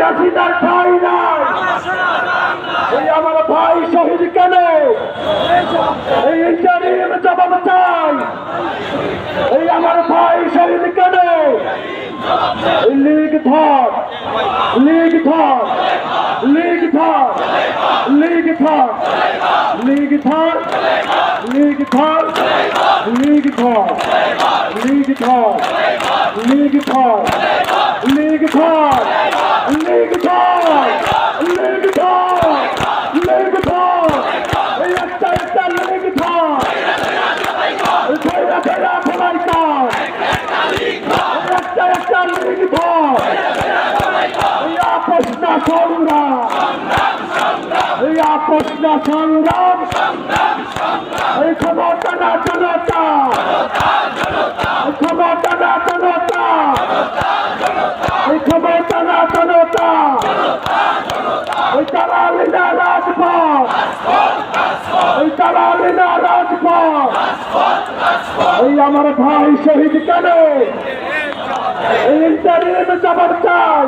হাসিনার ঠাঁই নাই। এই আমার ভাই শহীদ কেন? এই ইন্টারিম জবাব চাই। এই আমার ভাই শহীদ কেন? লীগ ধর, লীগ ধর, লীগ ধর, লীগ ধর, লীগ ধর, লীগ ধর, লীগ ধর, লীগ ধর, লীগ ধর, লীগ ধর, লীগ ধর, লীগ ধর, লীগ ধর, এই একটা একটা লীগ ধর, ফেরা ফেরা ফেরাই কর, একটা একটা লীগ ধর, এই আপোষ না সংগ্রাম, এই আপোষ না সংগ্রাম, এই ক্ষমতা না জনতা, ক্ষমতা না জনতা, এই ক্ষমতা না জনতা, ওই দালালি না রাজপথ, ওই দালালি না রাজপথ। এই আমার ভাই শহীদ কেন? এই ইন্টারিম জবাব চাই।